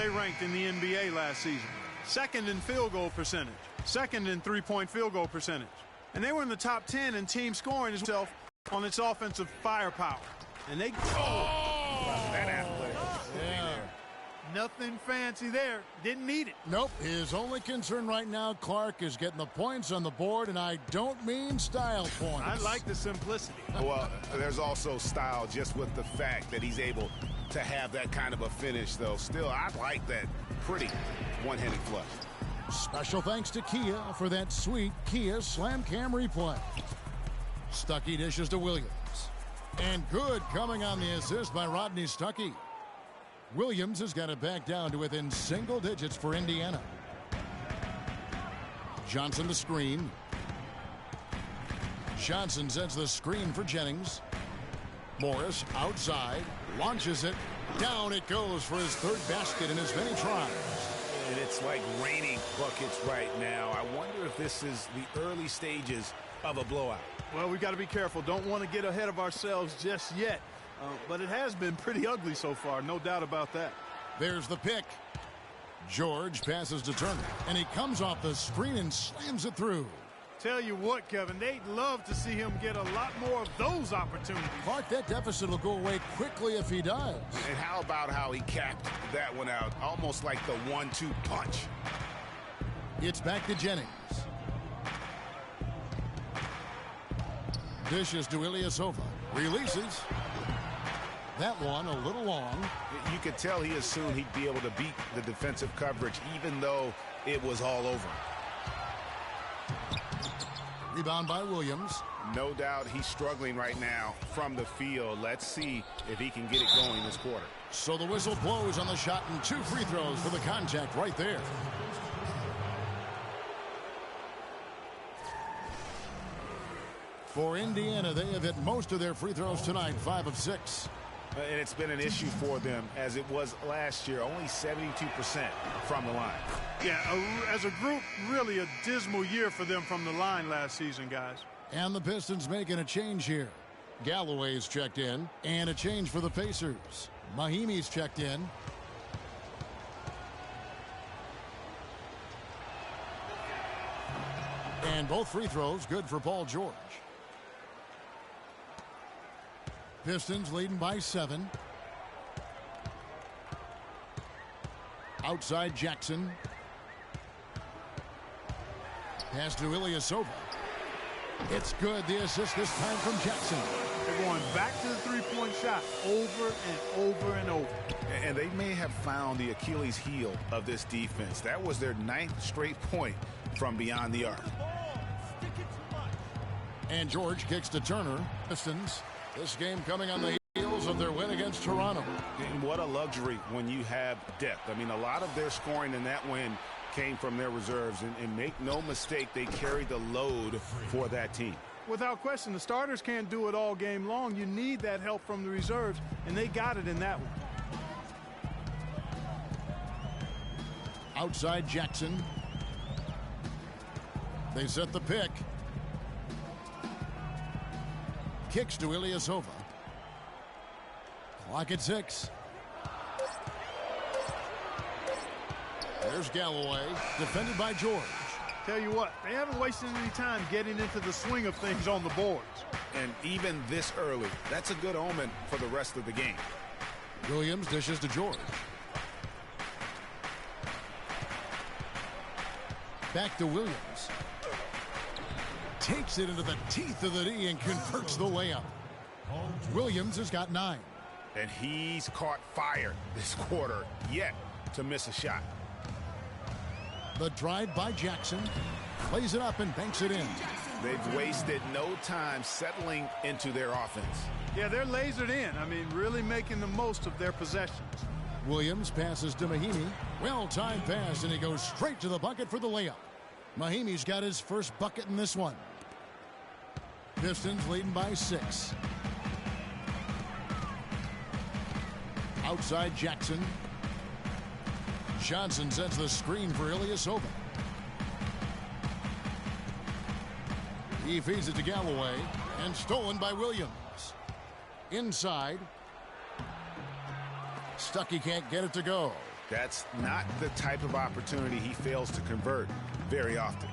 they ranked in the NBA last season. Second in field goal percentage. Second in three-point field goal percentage. And they were in the top 10 in team scoring itself on its offensive firepower. And they... That athletic. Yeah. Nothing fancy there. Didn't need it. Nope. His only concern right now, Clark, is getting the points on the board, and I don't mean style points. I like the simplicity. Well, there's also style just with the fact that he's able to have that kind of a finish, though. Still, I like that pretty one-handed flush. Special thanks to Kia for that sweet Kia Slam Cam replay. Stuckey dishes to Williams. And good coming on the assist by Rodney Stuckey. Williams has got it back down to within single digits for Indiana. Johnson the screen. Johnson sends the screen for Jennings. Morris outside. Launches it. Down it goes for his third basket in as many tries. And it's like raining buckets right now. I wonder if this is the early stages of a blowout. Well, we've got to be careful. Don't want to get ahead of ourselves just yet. But it has been pretty ugly so far, no doubt about that. There's the pick. George passes to Turner, and he comes off the screen and slams it through. Tell you what, Kevin, they'd love to see him get a lot more of those opportunities. Clark, that deficit will go away quickly if he does. And how about how he capped that one out? Almost like the 1-2 punch. It's back to Jennings. Dishes to Ilyasova. Releases. That one a little long. You could tell he assumed he'd be able to beat the defensive coverage even though it was all over. Rebound by Williams. No doubt he's struggling right now from the field. Let's see if he can get it going this quarter. So the whistle blows on the shot and 2 free throws for the contact right there. For Indiana, they have hit most of their free throws tonight, 5 of 6. And it's been an issue for them as it was last year, only 72% from the line. Yeah, as a group, really a dismal year for them from the line last season, guys. And the Pistons making a change here. Galloway's checked in, and a change for the Pacers. Mahimi's checked in. And both free throws good for Paul George. Pistons leading by 7. Outside Jackson. Pass to Ilyasova. It's good. The assist this time from Jackson. They're going back to the three-point shot over and over and over. And they may have found the Achilles heel of this defense. That was their 9th straight point from beyond the arc. And George kicks to Turner. Pistons. This game coming on the heels of their win against Toronto. And what a luxury when you have depth. I mean, a lot of their scoring in that win came from their reserves. And make no mistake, they carried the load for that team. Without question, the starters can't do it all game long. You need that help from the reserves, and they got it in that one. Outside Jackson. They set the pick. Kicks to Ilyasova. Clock at 6. There's Galloway, defended by George. Tell you what, they haven't wasted any time getting into the swing of things on the boards. And even this early, that's a good omen for the rest of the game. Williams dishes to George. Back to Williams. Takes it into the teeth of the D and converts the layup. Williams has got 9. And he's caught fire this quarter, yet to miss a shot. The drive by Jackson. Plays it up and banks it in. They've wasted no time settling into their offense. Yeah, they're lasered in. I mean, really making the most of their possessions. Williams passes to Mahimi. Well-timed pass, and he goes straight to the bucket for the layup. Mahimi's got his first bucket in this one. Pistons leading by 6. Outside Jackson. Johnson sets the screen for Ilyasova. He feeds it to Galloway, and stolen by Williams. Inside. Stuckey can't get it to go. That's not the type of opportunity he fails to convert very often.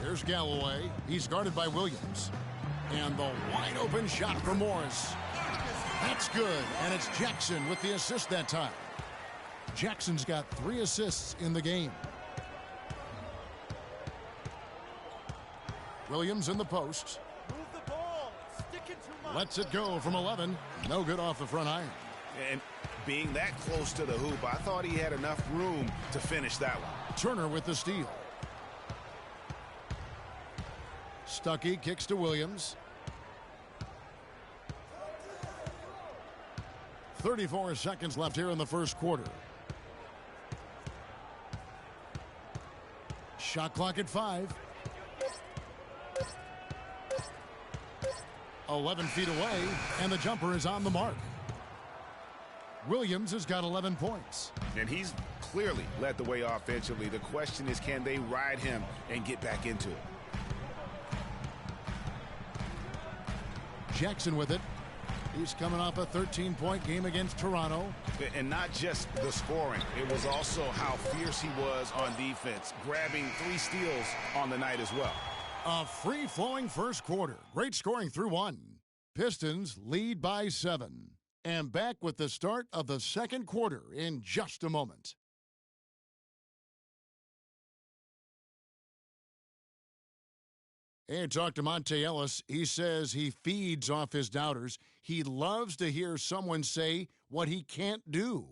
Here's Galloway. He's guarded by Williams. And the wide open shot for Morris. That's good. And it's Jackson with the assist that time. Jackson's got 3 assists in the game. Williams in the post. Move the ball. Stick it too much. Lets it go from 11. No good off the front iron. And being that close to the hoop, I thought he had enough room to finish that one. Turner with the steal. Stuckey kicks to Williams. 34 seconds left here in the first quarter. Shot clock at 5. 11 feet away, and the jumper is on the mark. Williams has got 11 points. And he's clearly led the way offensively. The question is, can they ride him and get back into it? Jackson with it. He's coming off a 13-point game against Toronto. And not just the scoring. It was also how fierce he was on defense, grabbing 3 steals on the night as well. A free-flowing first quarter. Great scoring through 1. Pistons lead by 7. And back with the start of the second quarter in just a moment. Hey, talk to Monte Ellis. He says he feeds off his doubters. He loves to hear someone say what he can't do.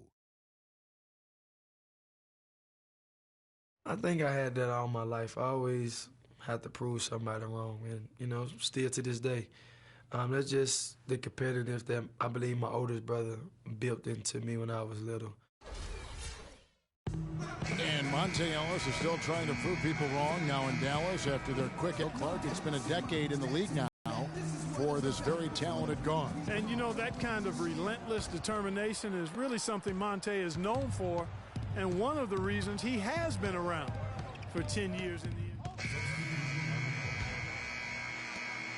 I think I had that all my life. I always had to prove somebody wrong, and, you know, still to this day. That's just the competitive that I believe my oldest brother built into me when I was little. And Monte Ellis is still trying to prove people wrong now in Dallas after their quick hit. Clark, it's been a decade in the league now for this very talented guard. And, you know, that kind of relentless determination is really something Monte is known for, and one of the reasons he has been around for 10 years in the NBA.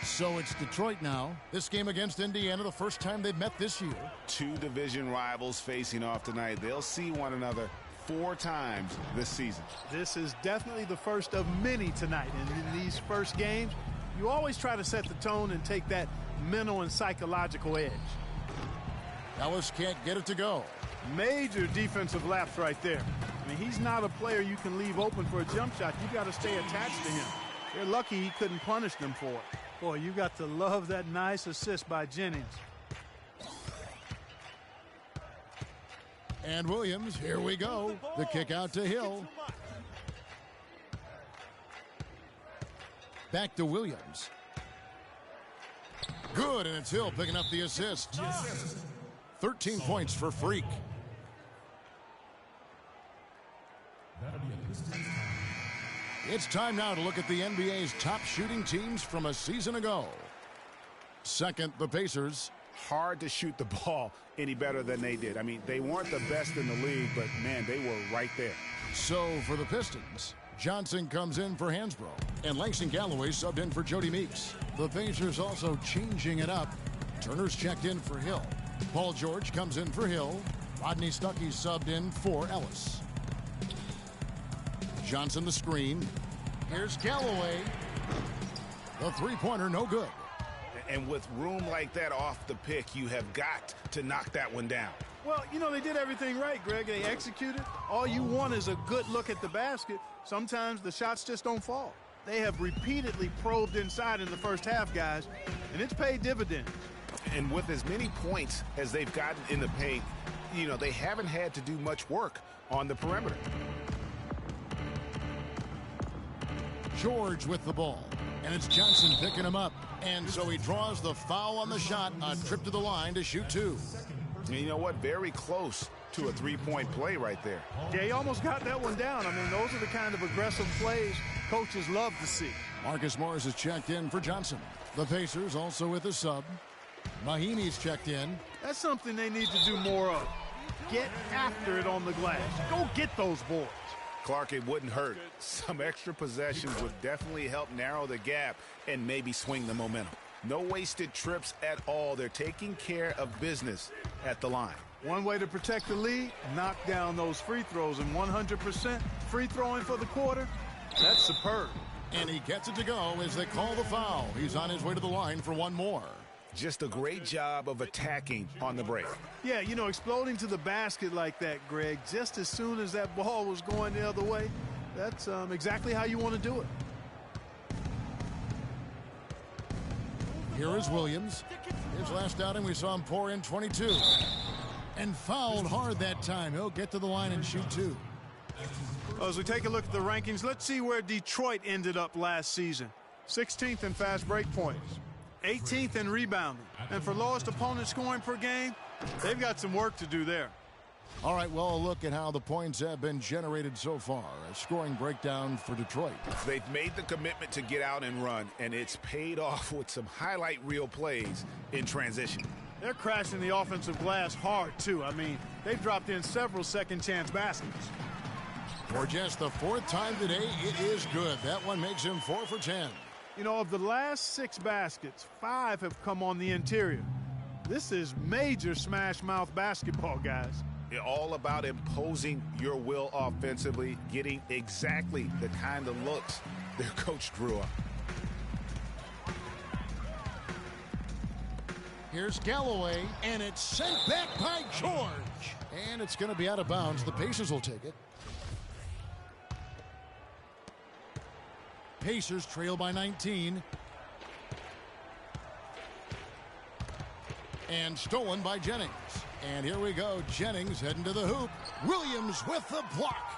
So it's Detroit now. This game against Indiana, the first time they've met this year. 2 division rivals facing off tonight. They'll see one another 4 times this season. This is definitely the first of many tonight. And in these first games, you always try to set the tone and take that mental and psychological edge. Ellis can't get it to go. Major defensive lapse right there. I mean, he's not a player you can leave open for a jump shot. You got to stay attached to him. They're lucky he couldn't punish them for it. Boy, you got to love that nice assist by Jennings. And Williams, here we go. The kick out to Hill. Back to Williams. Good, and it's Hill picking up the assist. 13 points for Freak. It's time now to look at the NBA's top shooting teams from a season ago. Second, the Pacers. Hard to shoot the ball any better than they did. I mean, they weren't the best in the league, but, man, they were right there. So, for the Pistons, Johnson comes in for Hansbrough, and Langston Galloway subbed in for Jody Meeks. The Pacers also changing it up. Turner's checked in for Hill. Paul George comes in for Hill. Rodney Stuckey subbed in for Ellis. Johnson the screen. Here's Galloway. The three-pointer no good. And with room like that off the pick, you have got to knock that one down. Well, you know, they did everything right, Greg. They executed. All you want is a good look at the basket. Sometimes the shots just don't fall. They have repeatedly probed inside in the first half, guys, and it's paid dividends. And with as many points as they've gotten in the paint, you know, they haven't had to do much work on the perimeter. George with the ball, and it's Johnson picking him up. And so he draws the foul on the shot, a trip to the line to shoot 2. And you know what? Very close to a three-point play right there. Yeah, he almost got that one down. I mean, those are the kind of aggressive plays coaches love to see. Marcus Morris is checked in for Johnson. The Pacers also with a sub. Mahimi's checked in. That's something they need to do more of. Get after it on the glass. Go get those boards. Clark, it wouldn't hurt. Some extra possessions would definitely help narrow the gap and maybe swing the momentum. No wasted trips at all. They're taking care of business at the line. One way to protect the lead, knock down those free throws, and 100% free throwing for the quarter, that's superb. And he gets it to go as they call the foul. He's on his way to the line for one more. Just a great job of attacking on the break. Yeah, you know, exploding to the basket like that, Greg, just as soon as that ball was going the other way, that's exactly how you want to do it. Here is Williams. His last outing, we saw him pour in 22. And fouled hard that time. He'll get to the line and shoot two. Well, as we take a look at the rankings, let's see where Detroit ended up last season. 16th in fast break points, 18th in rebounding. And for lowest opponent scoring per game, they've got some work to do there. All right, well, a look at how the points have been generated so far. A scoring breakdown for Detroit. They've made the commitment to get out and run, and it's paid off with some highlight reel plays in transition. They're crashing the offensive glass hard, too. I mean, they've dropped in several second-chance baskets. For just the fourth time today, it is good. That one makes him 4 for 10. You know, of the last 6 baskets, 5 have come on the interior. This is major smash-mouth basketball, guys. All about imposing your will offensively, getting exactly the kind of looks their coach drew up. Here's Galloway, and it's sent back by George. And it's going to be out of bounds. The Pacers will take it. Pacers trail by 19. And stolen by Jennings. And here we go. Jennings heading to the hoop. Williams with the block.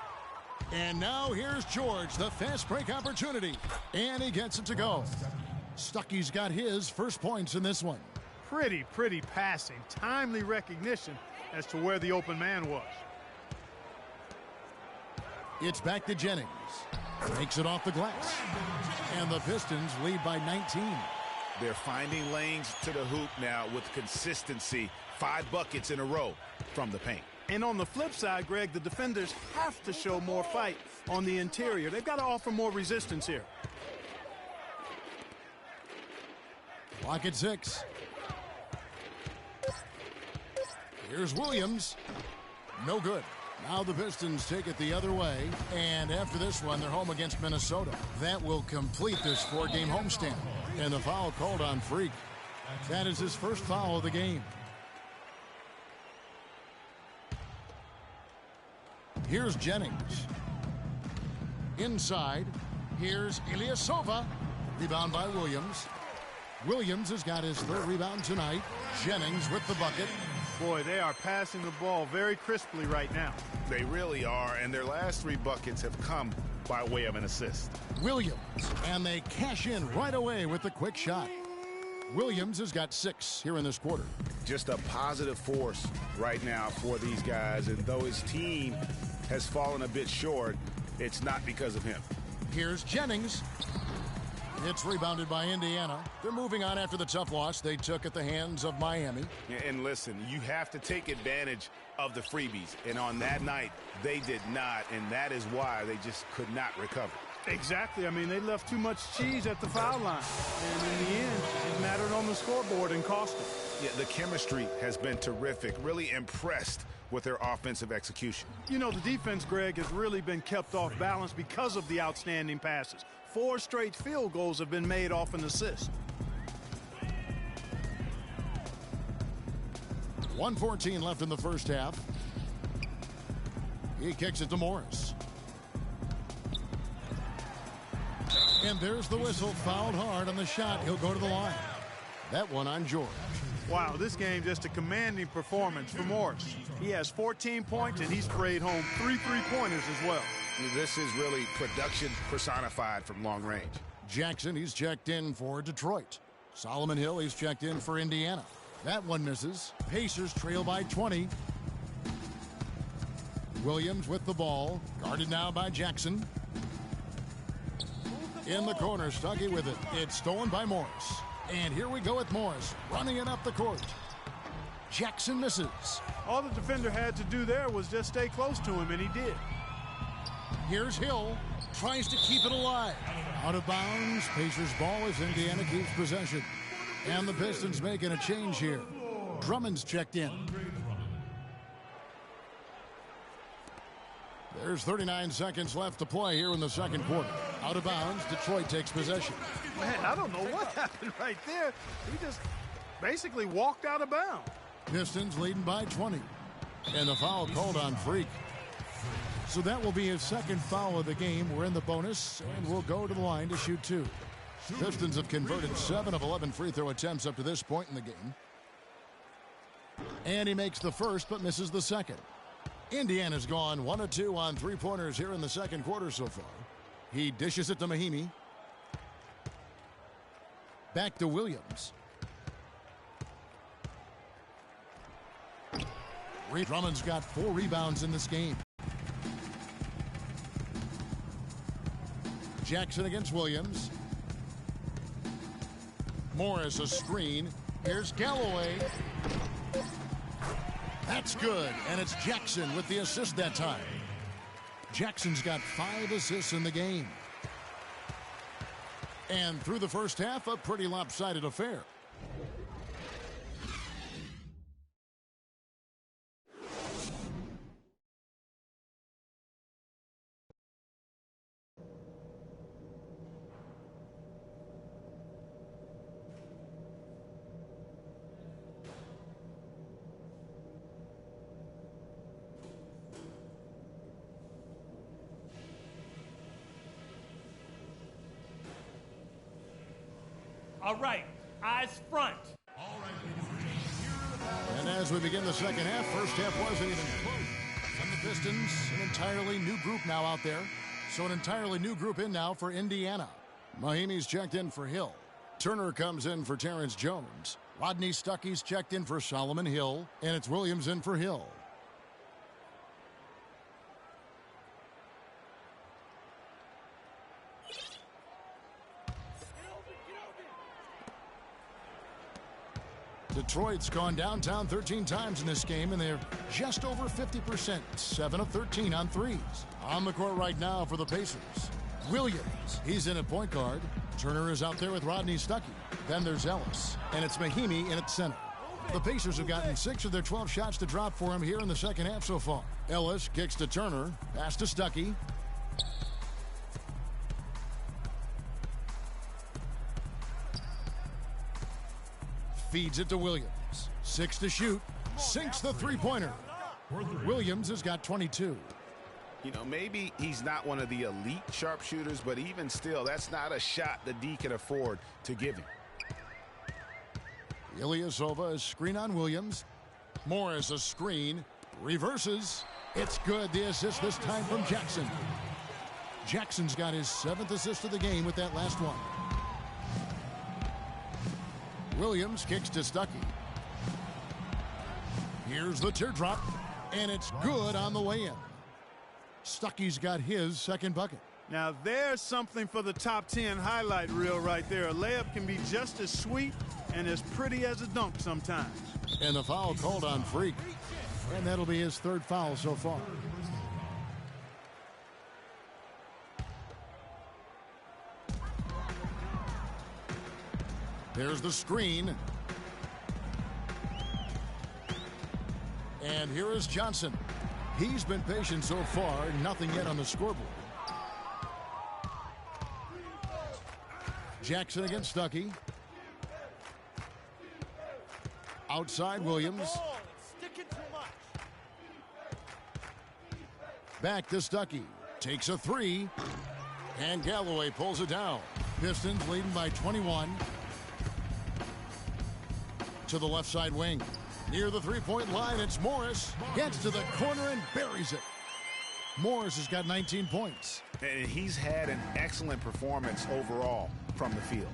And now here's George, the fast break opportunity. And he gets it to go. Stuckey's got his first points in this one. Pretty passing. Timely recognition as to where the open man was. It's back to Jennings. Takes it off the glass. And the Pistons lead by 19. They're finding lanes to the hoop now with consistency. 5 buckets in a row from the paint. And on the flip side, Greg, the defenders have to show more fight on the interior. They've got to offer more resistance here. Clock at 6. Here's Williams. No good. Now the Pistons take it the other way. And after this one, they're home against Minnesota. That will complete this 4-game homestand. And the foul called on Freak. That is his first foul of the game. Here's Jennings. Inside. Here's Ilyasova. Rebound by Williams. Williams has got his 3rd rebound tonight. Jennings with the bucket. Boy, they are passing the ball very crisply right now. They really are, and their last 3 buckets have come by way of an assist. Williams, and they cash in right away with the quick shot. Williams has got 6 here in this quarter. Just a positive force right now for these guys, and though his team has fallen a bit short, it's not because of him. Here's Jennings. It's rebounded by Indiana. They're moving on after the tough loss they took at the hands of Miami. And listen, you have to take advantage of the freebies. And on that night, they did not, and that is why they just could not recover. Exactly. I mean, they left too much cheese at the foul line. And in the end, it mattered on the scoreboard and cost them. Yeah, the chemistry has been terrific. Really impressed with their offensive execution. You know, the defense, Greg, has really been kept off balance because of the outstanding passes. 4 straight field goals have been made off an assist. 1:14 left in the first half. He kicks it to Morris. And there's the whistle. Fouled hard on the shot. He'll go to the line. That one on George. Wow, this game just a commanding performance for Morris. He has 14 points, and he's sprayed home 3 three-pointers as well. This is really production personified from long range. Jackson, he's checked in for Detroit. Solomon Hill, he's checked in for Indiana. That one misses. Pacers trail by 20. Williams with the ball. Guarded now by Jackson. In the corner, Stuckey with it. It's stolen by Morris. And here we go with Morris, running it up the court. Jackson misses. All the defender had to do there was just stay close to him, and he did. Here's Hill, tries to keep it alive. Out of bounds, Pacers ball as Indiana keeps possession. And the Pistons making a change here. Drummond's checked in. There's 39 seconds left to play here in the second quarter. Out of bounds, Detroit takes possession. Man, I don't know what happened right there. He just basically walked out of bounds. Pistons leading by 20. And the foul called on Freak. So that will be his second foul of the game. We're in the bonus, and we'll go to the line to shoot two. Pistons have converted 7 of 11 free throw attempts up to this point in the game. And he makes the first, but misses the second. Indiana's gone 1 of 2 on three-pointers here in the second quarter so far. He dishes it to Mahimi. Back to Williams. Drummond's got 4 rebounds in this game. Jackson against Williams. Morris a screen. Here's Galloway. That's good, and it's Jackson with the assist that time. Jackson's got 5 assists in the game. And through the first half, a pretty lopsided affair. All right, eyes front. And as we begin the second half, first half wasn't even close. And the Pistons, an entirely new group now out there. So an entirely new group in now for Indiana. Mahimi's checked in for Hill. Turner comes in for Terrence Jones. Rodney Stuckey's checked in for Solomon Hill. And it's Williams in for Hill. Detroit's gone downtown 13 times in this game, and they're just over 50%, 7 of 13 on threes. On the court right now for the Pacers, Williams. He's in at point guard. Turner is out there with Rodney Stuckey. Then there's Ellis, and it's Mahimi in at center. The Pacers have gotten 6 of their 12 shots to drop for him here in the second half so far. Ellis kicks to Turner, pass to Stuckey. Feeds it to Williams. 6 to shoot. Sinks the three-pointer. Williams has got 22. You know, maybe he's not one of the elite sharpshooters, but even still, that's not a shot the D can afford to give him. Ilyasova, a screen on Williams. Morris, a screen. Reverses. It's good. The assist this time from Jackson. Jackson's got his 7th assist of the game with that last one. Williams kicks to Stuckey. Here's the teardrop, and it's good on the way in. Stuckey's got his second bucket. Now there's something for the top 10 highlight reel right there. A layup can be just as sweet and as pretty as a dunk sometimes. And the foul called on Freak. And that'll be his 3rd foul so far. There's the screen. And here is Johnson. He's been patient so far. Nothing yet on the scoreboard. Jackson against Stuckey. Outside Williams. Back to Stuckey. Takes a 3. And Galloway pulls it down. Pistons leading by 21. To the left side wing. Near the three-point line, it's Morris. Gets to the corner and buries it. Morris has got 19 points. And he's had an excellent performance overall from the field.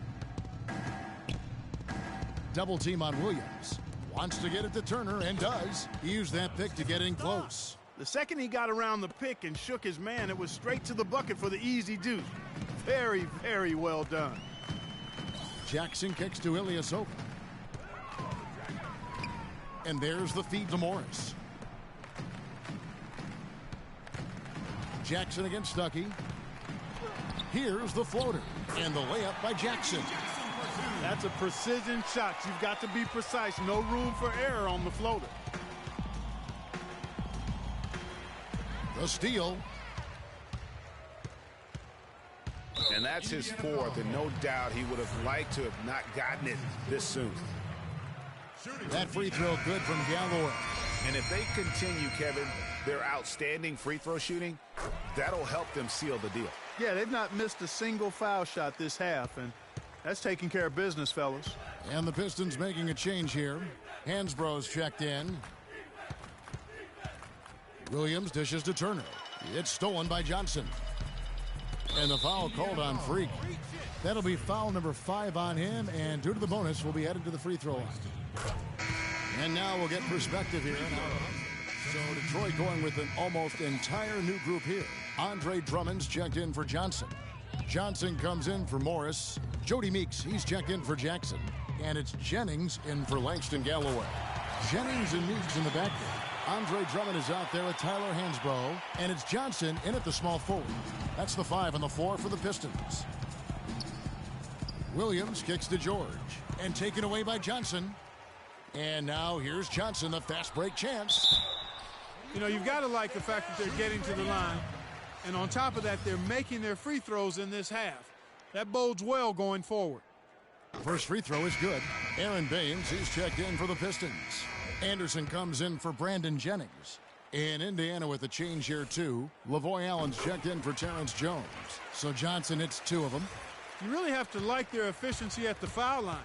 Double team on Williams. Wants to get it to Turner and does. He used that pick to get in close. The second he got around the pick and shook his man, it was straight to the bucket for the easy deuce. Very, very well done. Jackson kicks to Ilyasova. And there's the feed to Morris. Jackson against Stuckey. Here's the floater. And the layup by Jackson. That's a precision shot. You've got to be precise. No room for error on the floater. The steal. And that's his fourth, and no doubt he would have liked to have not gotten it this soon. That free throw good from Galloway. And if they continue, Kevin, their outstanding free throw shooting, that'll help them seal the deal. Yeah, they've not missed a single foul shot this half, and that's taking care of business, fellas. And the Pistons making a change here. Hansbrough's checked in. Williams dishes to Turner. It's stolen by Johnson. And the foul called on Freak. That'll be foul number 5 on him, and due to the bonus, will be headed to the free throw line. And now we'll get perspective here. So Detroit going with an almost entire new group here. Andre Drummond's checked in for Johnson. Johnson comes in for Morris. Jody Meeks, he's checked in for Jackson. And it's Jennings in for Langston Galloway. Jennings and Meeks in the backcourt. Andre Drummond is out there with Tyler Hansbrough. And it's Johnson in at the small forward. That's the 5 on the floor for the Pistons. Williams kicks to George. And taken away by Johnson. And now here's Johnson, the fast break chance. You know, you've got to like the fact that they're getting to the line. And on top of that, they're making their free throws in this half. That bodes well going forward. First free throw is good. Aaron Baines, he's checked in for the Pistons. Anderson comes in for Brandon Jennings. In Indiana with a change here, too. Lavoy Allen's checked in for Terrence Jones. So Johnson hits 2 of them. You really have to like their efficiency at the foul line.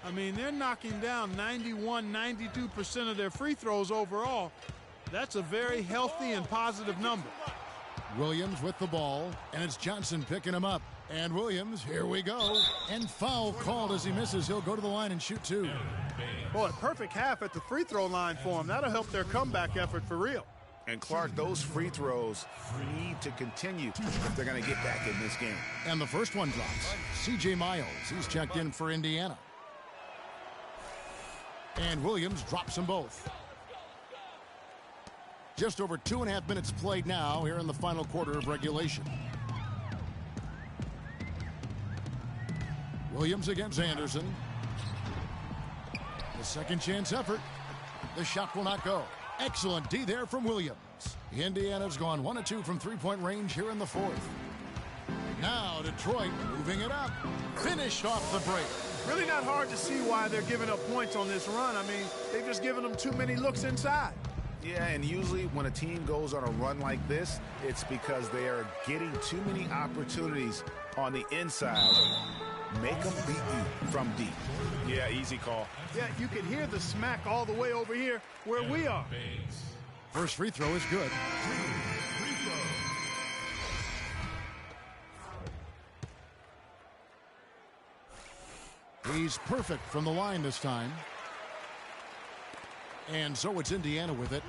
I mean, they're knocking down 91, 92% of their free throws overall. That's a very healthy and positive number. Williams with the ball, and it's Johnson picking him up. And Williams, here we go. And foul called as he misses. He'll go to the line and shoot 2. Boy, a perfect half at the free throw line for him. That'll help their comeback effort for real. And Clark, those free throws need to continue if they're going to get back in this game. And the first one drops. C.J. Miles, he's checked in for Indiana. And Williams drops them both. Just over 2.5 minutes played now here in the final quarter of regulation. Williams against Anderson. The second chance effort. The shot will not go. Excellent D there from Williams. Indiana's gone 1 of 2 from three-point range here in the fourth. Now Detroit moving it up. Finished off the break. Really not hard to see why they're giving up points on this run. I mean, they've just given them too many looks inside. Yeah, and usually when a team goes on a run like this, it's because they are getting too many opportunities on the inside. Make them beat you from deep. Yeah, easy call. Yeah, you can hear the smack all the way over here where we are. First free throw is good. He's perfect from the line this time. And so it's Indiana with it.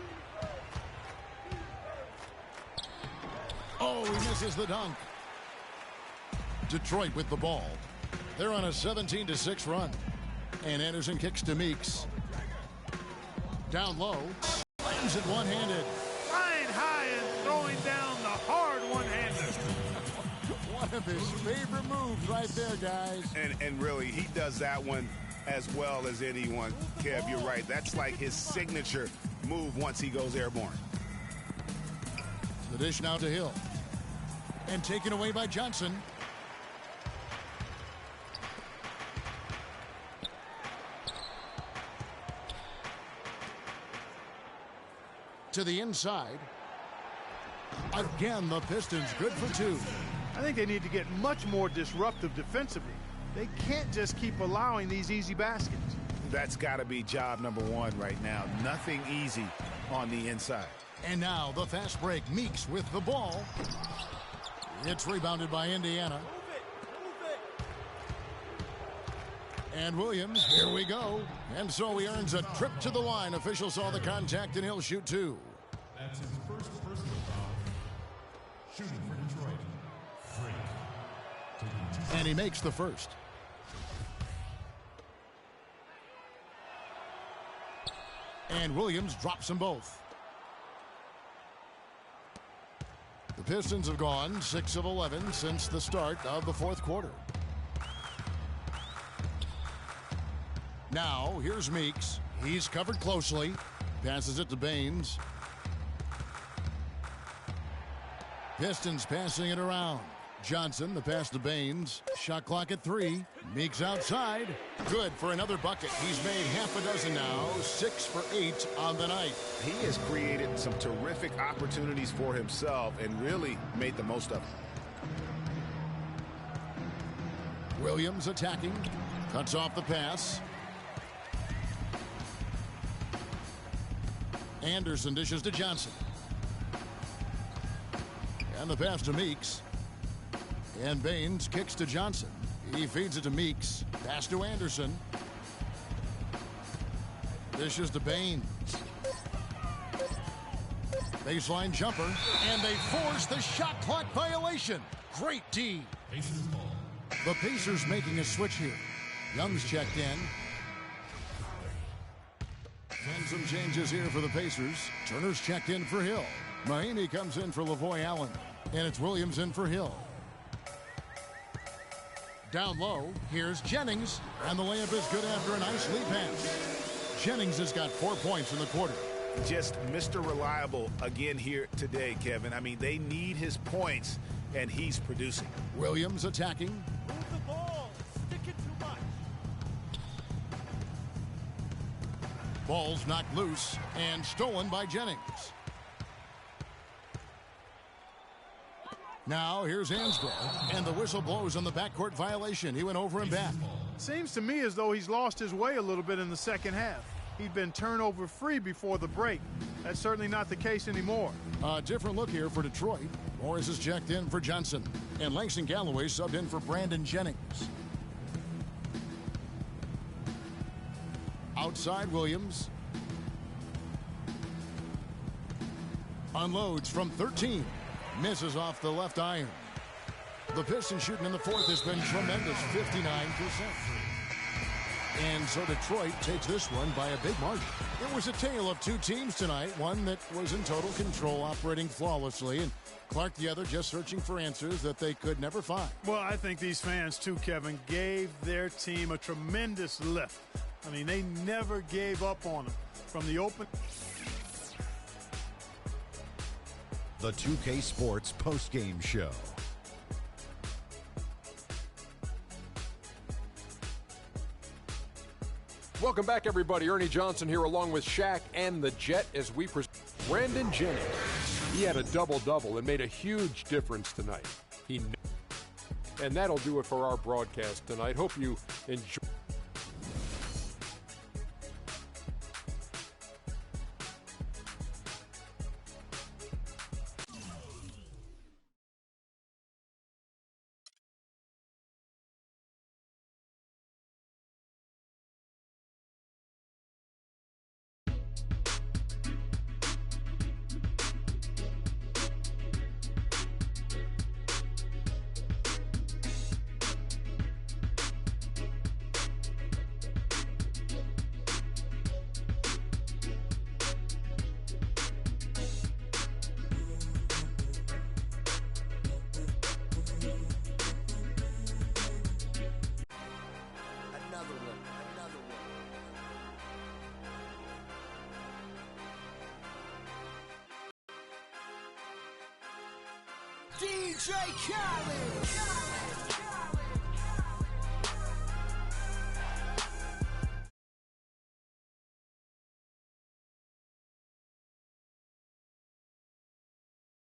Oh, he misses the dunk. Detroit with the ball. They're on a 17-6 run. And Anderson kicks to Meeks. Down low. Slams it one-handed. Flying high and throwing down the hard one-hander. One of his favorite moves right there, guys. And really, he does that one as well as anyone. Kev, you're right. That's like his signature move once he goes airborne. The dish now to Hill. And taken away by Johnson. To the inside. Again, the Pistons good for 2. I think they need to get much more disruptive defensively. They can't just keep allowing these easy baskets. That's got to be job number 1 right now. Nothing easy on the inside. And now the fast break. Meeks with the ball. It's rebounded by Indiana. And Williams, here we go. And so he earns a trip to the line. Officials saw the contact, and he'll shoot 2. That's his first personal foul. Shooting for Detroit. Freak. And he makes the first. And Williams drops them both. The Pistons have gone 6 of 11 since the start of the fourth quarter. Now, here's Meeks. He's covered closely. Passes it to Baines. Pistons passing it around. Johnson, the pass to Baines. Shot clock at 3. Meeks outside. Good for another bucket. He's made half a dozen now. 6 for 8 on the night. He has created some terrific opportunities for himself and really made the most of it. Williams attacking. Cuts off the pass. Anderson dishes to Johnson. And the pass to Meeks. And Baines kicks to Johnson. He feeds it to Meeks. Pass to Anderson. Dishes to Baines. Baseline jumper. And they force the shot clock violation. Great D. Pacers ball. The Pacers making a switch here. Young's checked in. And some changes here for the Pacers. Turner's checked in for Hill. Mahinmi comes in for Lavoy Allen. And it's Williams in for Hill. Down low, here's Jennings. And the layup is good after a nice lead pass. Jennings has got 4 points in the quarter. Just Mr. Reliable again here today, Kevin. I mean, they need his points, and he's producing. Williams attacking. Move the ball. Stick it too much. Ball's knocked loose and stolen by Jennings. Now here's Ansbrough, and the whistle blows on the backcourt violation. He went over and back. Seems to me as though he's lost his way a little bit in the second half. He'd been turnover free before the break. That's certainly not the case anymore. A different look here for Detroit. Morris is checked in for Johnson, and Langston Galloway subbed in for Brandon Jennings. Outside Williams. Unloads from 13. Misses off the left iron. The Pistons shooting in the fourth has been tremendous, 59%. And so Detroit takes this one by a big margin. It was a tale of two teams tonight, one that was in total control, operating flawlessly, and Clark the other just searching for answers that they could never find. Well, I think these fans, too, Kevin, gave their team a tremendous lift. I mean, they never gave up on them. From the open... The 2K Sports postgame show. Welcome back, everybody. Ernie Johnson here along with Shaq and the Jet as we present Brandon Jennings. He had a double-double and made a huge difference tonight. And that'll do it for our broadcast tonight. Hope you enjoy. DJ Khaled.